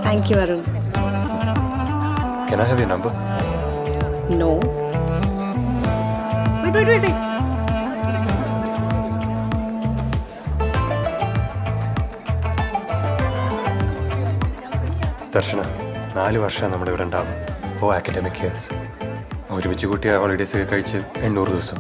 Thank you, Arun. Can I have your number? No. Wait. ദർശന 4 വർഷം നമ്മുടെ ഇവിടെ ഉണ്ടാവും 4 academic years. ഒരുമിച്ച് കൂട്ടിയ ഹോളിഡേയ്സ് ഒക്കെ കഴിച്ച് 800 ദിവസം.